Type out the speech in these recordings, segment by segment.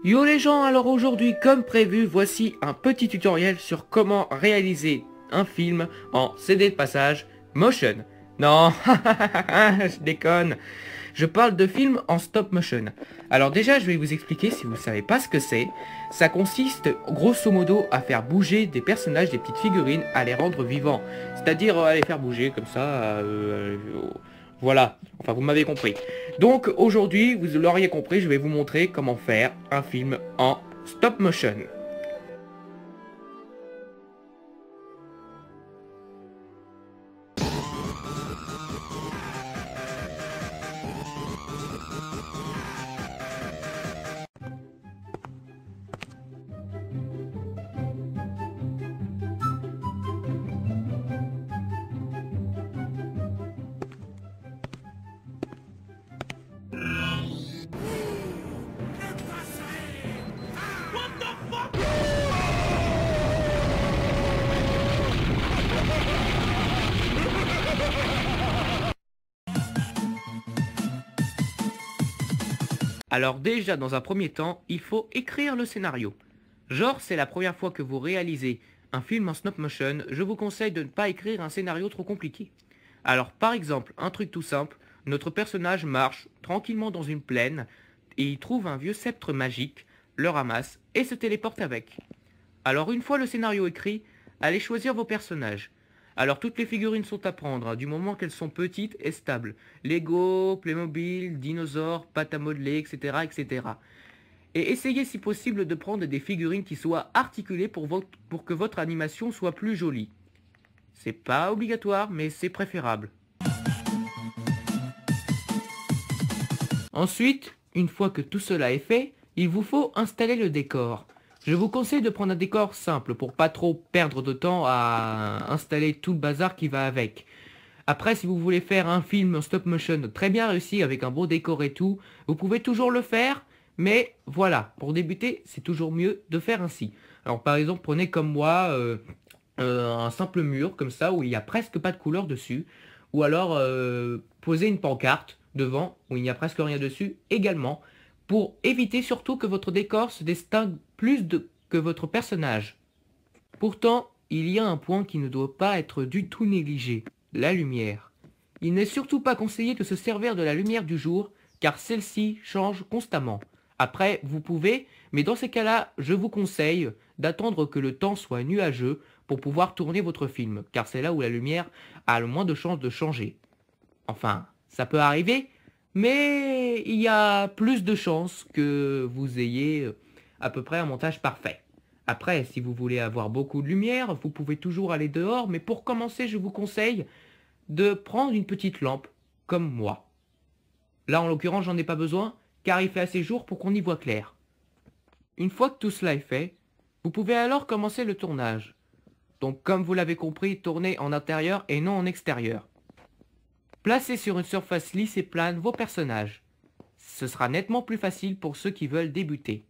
Yo les gens, alors aujourd'hui, comme prévu, voici un petit tutoriel sur comment réaliser un film en CD de passage motion. Non, je déconne. Je parle de film en stop motion. Alors déjà, je vais vous expliquer si vous ne savez pas ce que c'est. Ça consiste grosso modo à faire bouger des personnages, des petites figurines, à les rendre vivants. C'est-à-dire à les faire bouger comme ça. Voilà, enfin vous m'avez compris. Donc aujourd'hui, vous l'auriez compris, je vais vous montrer comment faire un film en stop motion. Alors déjà, dans un premier temps, il faut écrire le scénario. Genre, c'est la première fois que vous réalisez un film en stop motion, je vous conseille de ne pas écrire un scénario trop compliqué. Alors par exemple, un truc tout simple, notre personnage marche tranquillement dans une plaine et il trouve un vieux sceptre magique, le ramasse et se téléporte avec. Alors une fois le scénario écrit, allez choisir vos personnages. Alors toutes les figurines sont à prendre, hein, du moment qu'elles sont petites et stables. Lego, Playmobil, dinosaures, pâte à modeler, etc., etc. Et essayez si possible de prendre des figurines qui soient articulées pour que votre animation soit plus jolie. C'est pas obligatoire, mais c'est préférable. Ensuite, une fois que tout cela est fait, il vous faut installer le décor. Je vous conseille de prendre un décor simple pour pas trop perdre de temps à installer tout le bazar qui va avec. Après, si vous voulez faire un film en stop motion très bien réussi avec un beau décor et tout, vous pouvez toujours le faire, mais voilà, pour débuter, c'est toujours mieux de faire ainsi. Alors par exemple, prenez comme moi un simple mur comme ça où il n'y a presque pas de couleur dessus, ou alors posez une pancarte devant où il n'y a presque rien dessus également, pour éviter surtout que votre décor se distingue que votre personnage. Pourtant, il y a un point qui ne doit pas être du tout négligé, la lumière. Il n'est surtout pas conseillé de se servir de la lumière du jour, car celle-ci change constamment. Après, vous pouvez, mais dans ces cas-là, je vous conseille d'attendre que le temps soit nuageux pour pouvoir tourner votre film, car c'est là où la lumière a le moins de chances de changer. Enfin, ça peut arriver, mais il y a plus de chances que vous ayez à peu près un montage parfait. Après, si vous voulez avoir beaucoup de lumière, vous pouvez toujours aller dehors, mais pour commencer, je vous conseille de prendre une petite lampe, comme moi. Là, en l'occurrence, j'en ai pas besoin, car il fait assez jour pour qu'on y voit clair. Une fois que tout cela est fait, vous pouvez alors commencer le tournage. Donc, comme vous l'avez compris, tournez en intérieur et non en extérieur. Placez sur une surface lisse et plane vos personnages. Ce sera nettement plus facile pour ceux qui veulent débuter.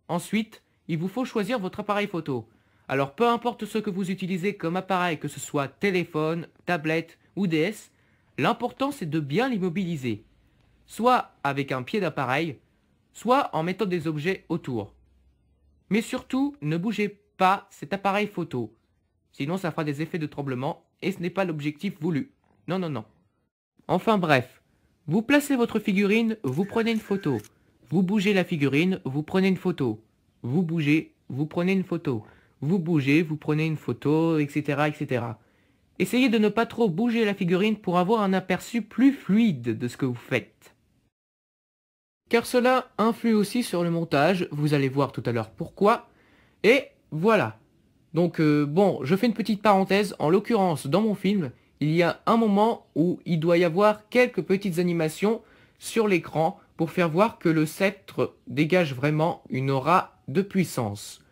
Ensuite, il vous faut choisir votre appareil photo. Alors peu importe ce que vous utilisez comme appareil, que ce soit téléphone, tablette ou DS, l'important c'est de bien l'immobiliser. Soit avec un pied d'appareil, soit en mettant des objets autour. Mais surtout, ne bougez pas cet appareil photo. Sinon ça fera des effets de tremblement et ce n'est pas l'objectif voulu. Non, non, non. Enfin bref, vous placez votre figurine, vous prenez une photo. Vous bougez la figurine, vous prenez une photo. Vous bougez, vous prenez une photo. Vous bougez, vous prenez une photo, etc., etc. Essayez de ne pas trop bouger la figurine pour avoir un aperçu plus fluide de ce que vous faites. Car cela influe aussi sur le montage, vous allez voir tout à l'heure pourquoi. Et voilà. Donc bon, je fais une petite parenthèse, en l'occurrence dans mon film, il y a un moment où il doit y avoir quelques petites animations sur l'écran pour faire voir que le sceptre dégage vraiment une aura de puissance.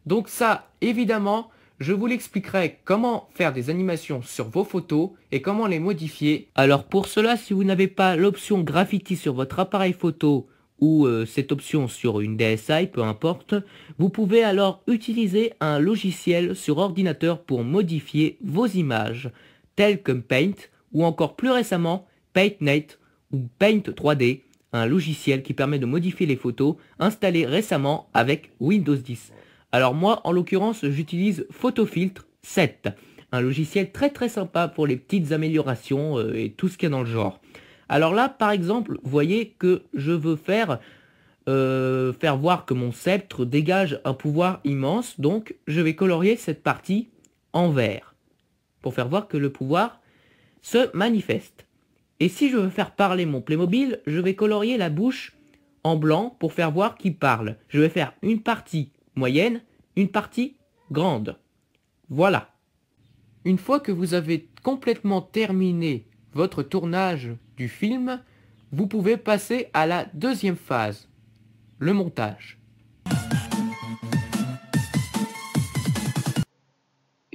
Donc ça, évidemment, je vous l'expliquerai comment faire des animations sur vos photos et comment les modifier. Alors pour cela, si vous n'avez pas l'option graffiti sur votre appareil photo ou cette option sur une DSi, peu importe, vous pouvez alors utiliser un logiciel sur ordinateur pour modifier vos images, tels que Paint ou encore plus récemment PaintNet ou Paint 3D, un logiciel qui permet de modifier les photos installé récemment avec Windows 10. Alors moi, en l'occurrence, j'utilise PhotoFiltre 7, un logiciel très sympa pour les petites améliorations et tout ce qu'il y a dans le genre. Alors là, par exemple, vous voyez que je veux faire voir que mon sceptre dégage un pouvoir immense, donc je vais colorier cette partie en vert, pour faire voir que le pouvoir se manifeste. Et si je veux faire parler mon Playmobil, je vais colorier la bouche en blanc pour faire voir qu'il parle. Je vais faire une partie moyenne, une partie grande. Voilà. Une fois que vous avez complètement terminé votre tournage du film, vous pouvez passer à la deuxième phase, le montage.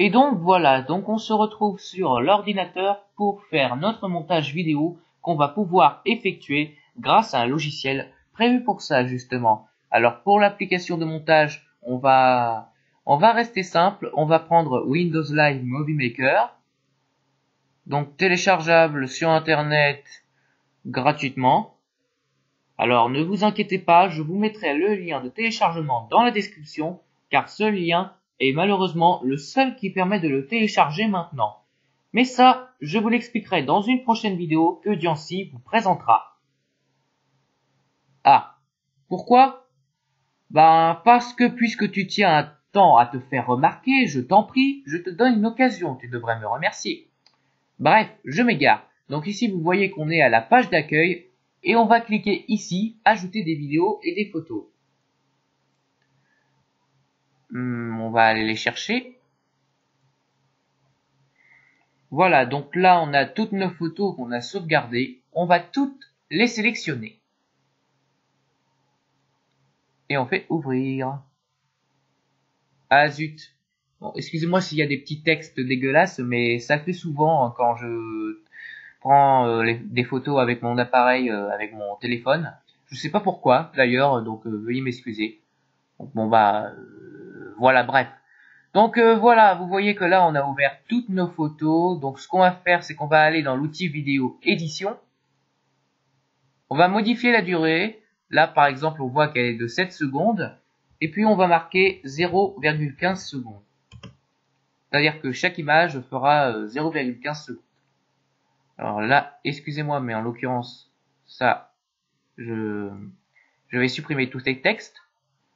Et donc voilà, donc on se retrouve sur l'ordinateur pour faire notre montage vidéo qu'on va pouvoir effectuer grâce à un logiciel prévu pour ça justement. Alors pour l'application de montage, on va rester simple, on va prendre Windows Live Movie Maker, donc téléchargeable sur internet gratuitement. Alors ne vous inquiétez pas, je vous mettrai le lien de téléchargement dans la description, car ce lien est malheureusement le seul qui permet de le télécharger maintenant. Mais ça, je vous l'expliquerai dans une prochaine vidéo que Diancy vous présentera. Ah, pourquoi? Ben parce que puisque tu tiens un temps à te faire remarquer, je t'en prie, je te donne une occasion, tu devrais me remercier. Bref, je m'égare. Donc ici vous voyez qu'on est à la page d'accueil, et on va cliquer ici, ajouter des vidéos et des photos. On va aller les chercher. Voilà, donc là on a toutes nos photos qu'on a sauvegardées. On va toutes les sélectionner. Et on fait ouvrir. Ah zut. Bon, excusez-moi s'il y a des petits textes dégueulasses, mais ça fait souvent quand je prends des photos avec mon appareil, avec mon téléphone. Je sais pas pourquoi d'ailleurs, donc veuillez m'excuser. Bon bah voilà, bref. Donc voilà, vous voyez que là on a ouvert toutes nos photos. Donc ce qu'on va faire, c'est qu'on va aller dans l'outil vidéo édition. On va modifier la durée. Là par exemple on voit qu'elle est de 7 secondes. Et puis on va marquer 0,15 secondes. C'est-à-dire que chaque image fera 0,15 secondes. Alors là, excusez-moi, mais en l'occurrence, ça, je vais supprimer tous ces textes.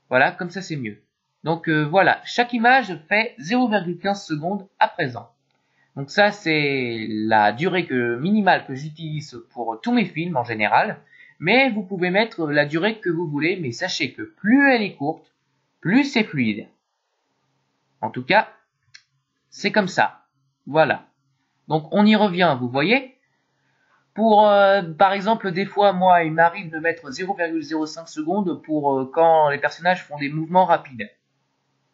Voilà, comme ça c'est mieux. Donc voilà, chaque image fait 0,15 secondes à présent. Donc ça c'est la durée minimale que j'utilise pour tous mes films en général. Mais vous pouvez mettre la durée que vous voulez, mais sachez que plus elle est courte, plus c'est fluide. En tout cas, c'est comme ça. Voilà. Donc on y revient, vous voyez. Pour, par exemple, des fois, moi, il m'arrive de mettre 0,05 secondes pour quand les personnages font des mouvements rapides.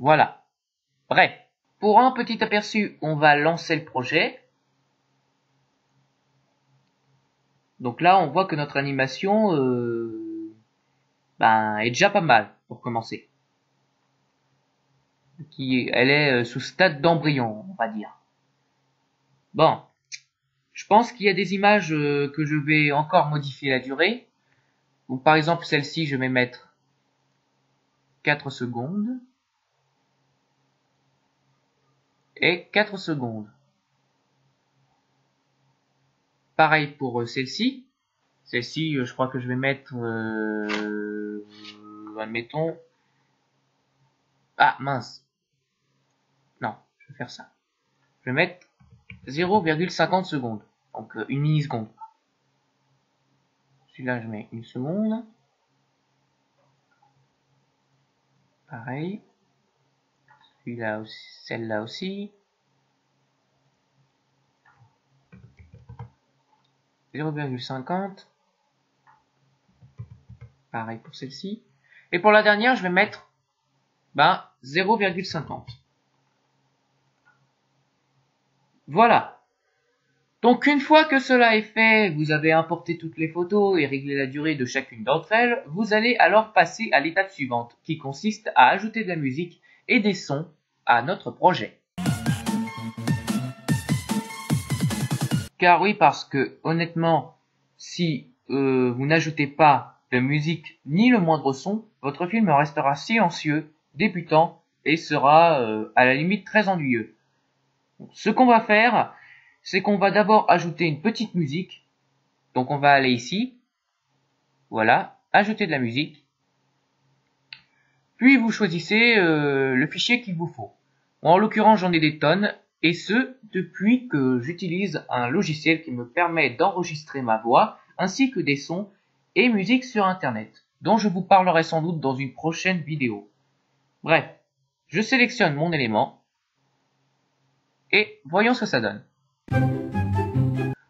Voilà. Bref. Pour un petit aperçu, on va lancer le projet. Donc là, on voit que notre animation est déjà pas mal, pour commencer. Elle est sous stade d'embryon, on va dire. Bon. Je pense qu'il y a des images que je vais encore modifier la durée. Donc par exemple celle-ci, je vais mettre 4 secondes. Et 4 secondes. Pareil pour celle-ci. Celle-ci, je crois que je vais mettre... admettons... Ah, mince. Non, je vais faire ça. Je vais mettre 0,50 secondes. Donc une milliseconde. Celui-là, je mets une seconde. Pareil. Celui-là aussi, celle-là aussi. 0,50. Pareil pour celle-ci. Et pour la dernière, je vais mettre 0,50. Voilà. Donc une fois que cela est fait, vous avez importé toutes les photos et réglé la durée de chacune d'entre elles, vous allez alors passer à l'étape suivante, qui consiste à ajouter de la musique et des sons à notre projet. Car oui, parce que honnêtement, si vous n'ajoutez pas de musique ni le moindre son, votre film restera silencieux, débutant et sera à la limite très ennuyeux. Ce qu'on va faire, c'est qu'on va d'abord ajouter une petite musique. Donc on va aller ici, voilà, ajouter de la musique. Puis vous choisissez le fichier qu'il vous faut. Moi, en l'occurrence, j'en ai des tonnes, et ce, depuis que j'utilise un logiciel qui me permet d'enregistrer ma voix, ainsi que des sons et musique sur Internet, dont je vous parlerai sans doute dans une prochaine vidéo. Bref, je sélectionne mon élément, et voyons ce que ça donne.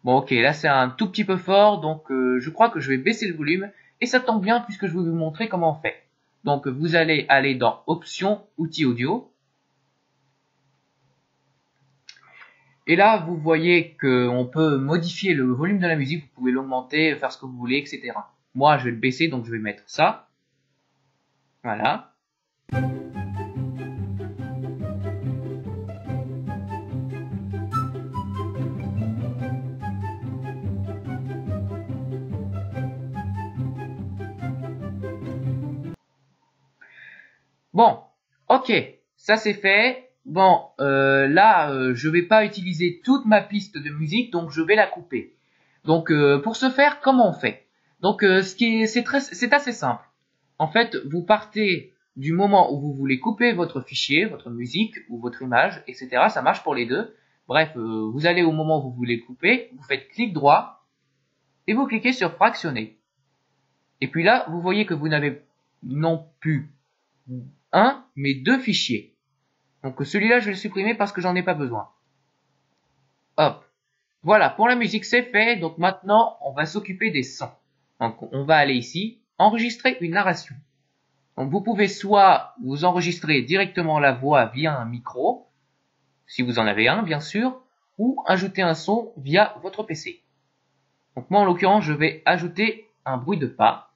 Bon ok, là c'est un tout petit peu fort, donc je crois que je vais baisser le volume, et ça tombe bien puisque je vais vous montrer comment on fait. Donc vous allez aller dans Options, Outils audio, et là vous voyez qu'on peut modifier le volume de la musique, vous pouvez l'augmenter, faire ce que vous voulez, etc. Moi je vais le baisser, donc je vais mettre ça, voilà. Bon, ok, ça c'est fait. Bon, là, je vais pas utiliser toute ma piste de musique, donc je vais la couper. Donc, pour ce faire, comment on fait? Donc, c'est assez simple. En fait, vous partez du moment où vous voulez couper votre fichier, votre musique ou votre image, etc. Ça marche pour les deux. Bref, vous allez au moment où vous voulez couper, vous faites clic droit et vous cliquez sur fractionner. Et puis là, vous voyez que vous n'avez non plus un, mais deux fichiers. Donc celui-là, je vais le supprimer parce que j'en ai pas besoin. Hop. Voilà, pour la musique, c'est fait. Donc maintenant, on va s'occuper des sons. Donc on va aller ici, enregistrer une narration. Donc vous pouvez soit vous enregistrer directement la voix via un micro, si vous en avez un bien sûr, ou ajouter un son via votre PC. Donc moi en l'occurrence, je vais ajouter un bruit de pas.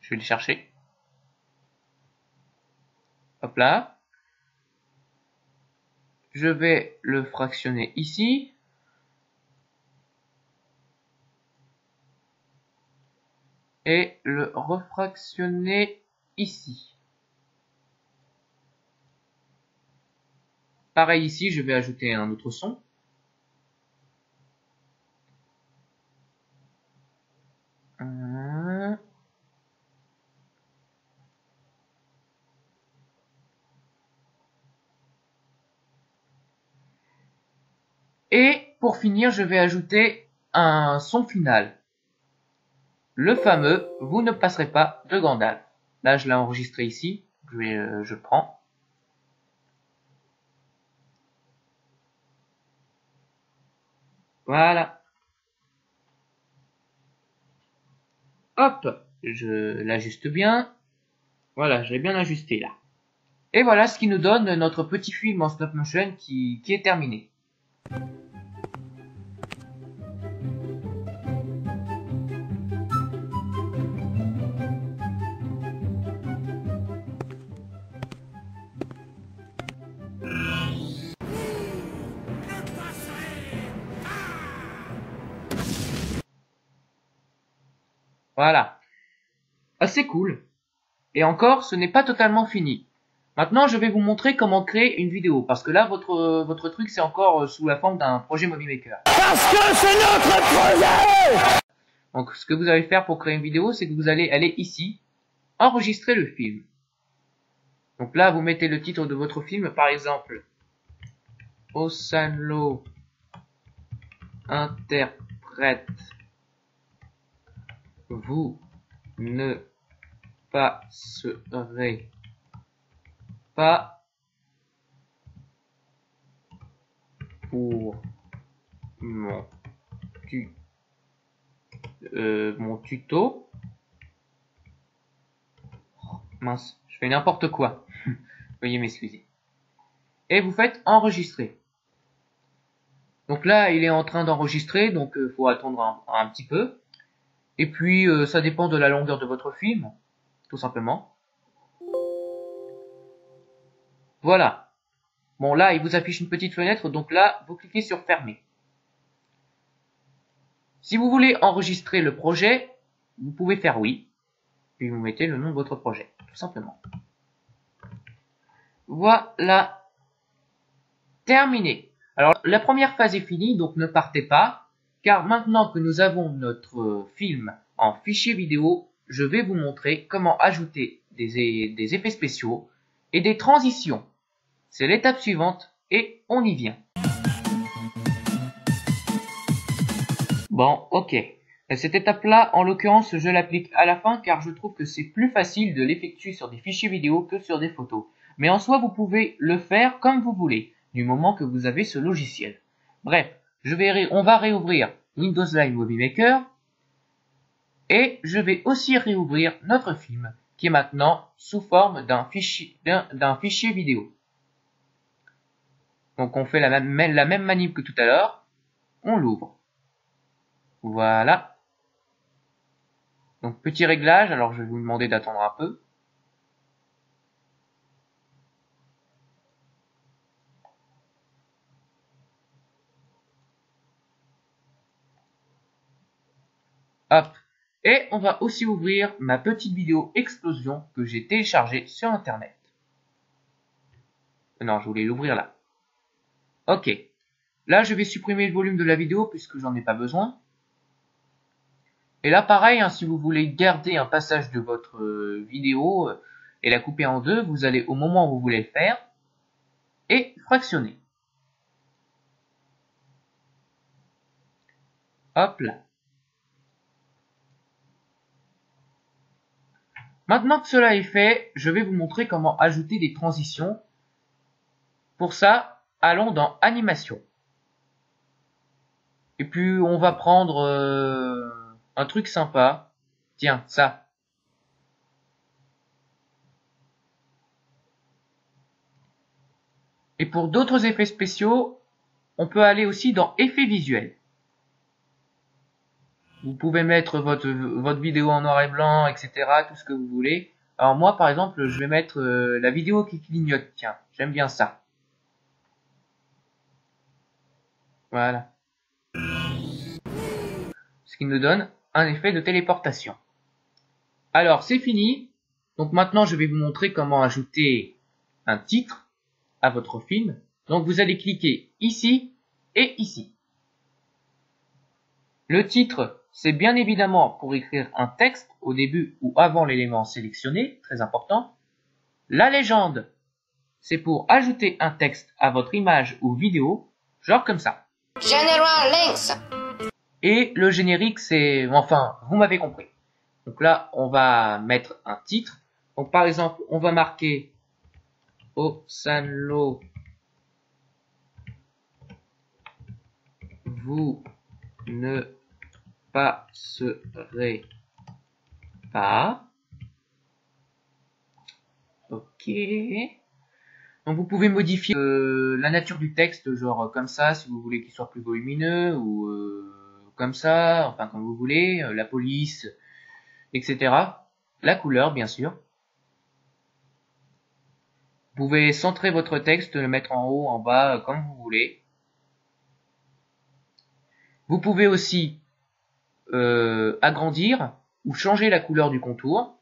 Je vais le chercher. Hop là. Je vais le fractionner ici. Et le refractionner ici. Pareil ici, je vais ajouter un autre son. Et pour finir, je vais ajouter un son final. Le fameux « Vous ne passerez pas de Gandalf ». Là, je l'ai enregistré ici. Je prends. Voilà. Hop, je l'ajuste bien. Voilà, je l'ai bien ajusté là. Et voilà ce qui nous donne notre petit film en stop motion qui est terminé. Voilà. Assez cool. Et encore, ce n'est pas totalement fini. Maintenant, je vais vous montrer comment créer une vidéo, parce que là, votre truc, c'est encore sous la forme d'un projet Movie Maker. Parce que c'est notre projet! Donc, ce que vous allez faire pour créer une vidéo, c'est que vous allez aller ici, enregistrer le film. Donc là, vous mettez le titre de votre film, par exemple, Osanlo interprète Vous ne passerez pas pour mon tuto. Mince, je fais n'importe quoi. Veuillez m'excuser. Et vous faites enregistrer. Donc là, il est en train d'enregistrer, donc faut attendre un petit peu. Et puis, ça dépend de la longueur de votre film, tout simplement. Voilà. Bon, là, il vous affiche une petite fenêtre, donc là, vous cliquez sur fermer. Si vous voulez enregistrer le projet, vous pouvez faire oui, puis vous mettez le nom de votre projet, tout simplement. Voilà, terminé. Alors la première phase est finie, donc ne partez pas, car maintenant que nous avons notre film en fichier vidéo, je vais vous montrer comment ajouter des effets spéciaux et des transitions. C'est l'étape suivante et on y vient. Bon, ok. Cette étape-là, en l'occurrence, je l'applique à la fin car je trouve que c'est plus facile de l'effectuer sur des fichiers vidéo que sur des photos. Mais en soi, vous pouvez le faire comme vous voulez, du moment que vous avez ce logiciel. Bref, on va réouvrir Windows Live Movie Maker et je vais aussi réouvrir notre film qui est maintenant sous forme d'un fichier vidéo. Donc on fait la même manip que tout à l'heure, on l'ouvre. Voilà. Donc petit réglage, alors je vais vous demander d'attendre un peu. Hop. Et on va aussi ouvrir ma petite vidéo explosion que j'ai téléchargée sur internet. Non, je voulais l'ouvrir là. Ok. Là, je vais supprimer le volume de la vidéo puisque j'en ai pas besoin. Et là, pareil, hein, si vous voulez garder un passage de votre vidéo et la couper en deux, vous allez au moment où vous voulez le faire et fractionner. Hop là. Maintenant que cela est fait, je vais vous montrer comment ajouter des transitions. Pour ça, allons dans Animation. Et puis, on va prendre un truc sympa. Tiens, ça. Et pour d'autres effets spéciaux, on peut aller aussi dans Effets visuels. Vous pouvez mettre votre vidéo en noir et blanc, etc. Tout ce que vous voulez. Alors moi, par exemple, je vais mettre la vidéo qui clignote. Tiens, j'aime bien ça. Voilà. Ce qui nous donne un effet de téléportation. Alors, c'est fini. Donc maintenant, je vais vous montrer comment ajouter un titre à votre film. Donc vous allez cliquer ici et ici. Le titre, c'est bien évidemment pour écrire un texte au début ou avant l'élément sélectionné, très important. La légende, c'est pour ajouter un texte à votre image ou vidéo, genre comme ça. General Links. Et le générique, c'est... Enfin, vous m'avez compris. Donc là, on va mettre un titre. Donc par exemple, on va marquer Osanlo, vous ne passerez pas. Ok. Donc vous pouvez modifier la nature du texte, genre comme ça, si vous voulez qu'il soit plus volumineux, ou comme ça, enfin comme vous voulez, la police, etc. La couleur, bien sûr. Vous pouvez centrer votre texte, le mettre en haut, en bas, comme vous voulez. Vous pouvez aussi agrandir ou changer la couleur du contour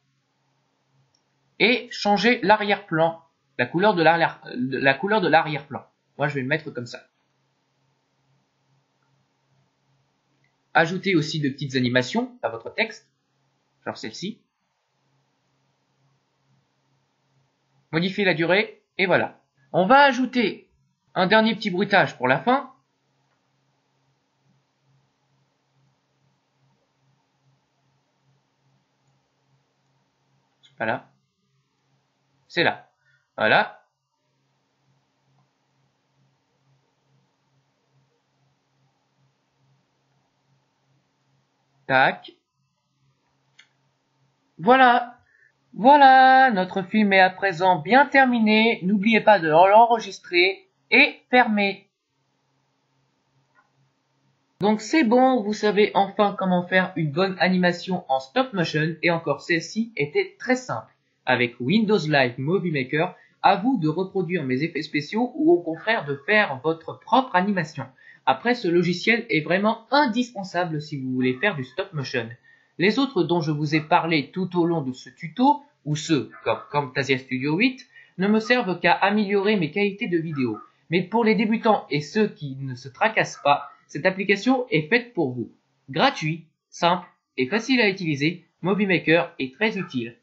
et changer l'arrière-plan, la couleur de l'arrière-plan. Moi, je vais le mettre comme ça. Ajoutez aussi de petites animations à votre texte, genre celle-ci. Modifier la durée, et voilà. On va ajouter un dernier petit bruitage pour la fin. C'est pas là. C'est là. Voilà. Tac. Voilà. Voilà, notre film est à présent bien terminé. N'oubliez pas de l'enregistrer et fermer. Donc c'est bon, vous savez enfin comment faire une bonne animation en stop motion et encore celle-ci était très simple. Avec Windows Live Movie Maker, à vous de reproduire mes effets spéciaux ou au contraire de faire votre propre animation. Après, ce logiciel est vraiment indispensable si vous voulez faire du stop motion. Les autres dont je vous ai parlé tout au long de ce tuto, ou ceux comme Camtasia Studio 8, ne me servent qu'à améliorer mes qualités de vidéo. Mais pour les débutants et ceux qui ne se tracassent pas, cette application est faite pour vous. Gratuit, simple et facile à utiliser, Movie Maker est très utile.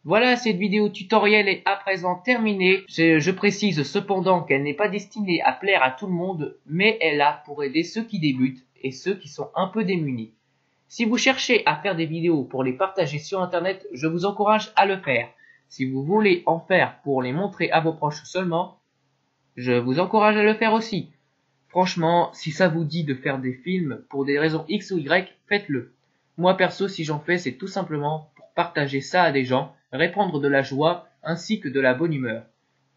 Voilà, cette vidéo tutoriel est à présent terminée. Je précise cependant qu'elle n'est pas destinée à plaire à tout le monde, mais elle est là pour aider ceux qui débutent et ceux qui sont un peu démunis. Si vous cherchez à faire des vidéos pour les partager sur internet, je vous encourage à le faire. Si vous voulez en faire pour les montrer à vos proches seulement, je vous encourage à le faire aussi. Franchement, si ça vous dit de faire des films pour des raisons X ou Y, faites-le. Moi perso, si j'en fais, c'est tout simplement pour partager ça à des gens, répandre de la joie ainsi que de la bonne humeur.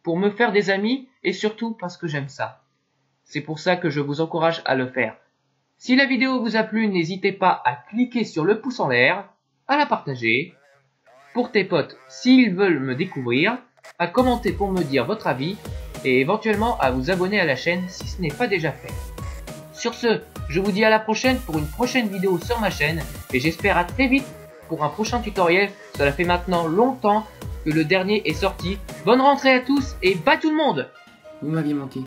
Pour me faire des amis et surtout parce que j'aime ça. C'est pour ça que je vous encourage à le faire. Si la vidéo vous a plu, n'hésitez pas à cliquer sur le pouce en l'air, à la partager, pour tes potes s'ils veulent me découvrir, à commenter pour me dire votre avis et éventuellement à vous abonner à la chaîne si ce n'est pas déjà fait. Sur ce, je vous dis à la prochaine pour une prochaine vidéo sur ma chaîne et j'espère à très vite pour un prochain tutoriel. Cela fait maintenant longtemps que le dernier est sorti. Bonne rentrée à tous et bye tout le monde! Vous m'aviez manqué.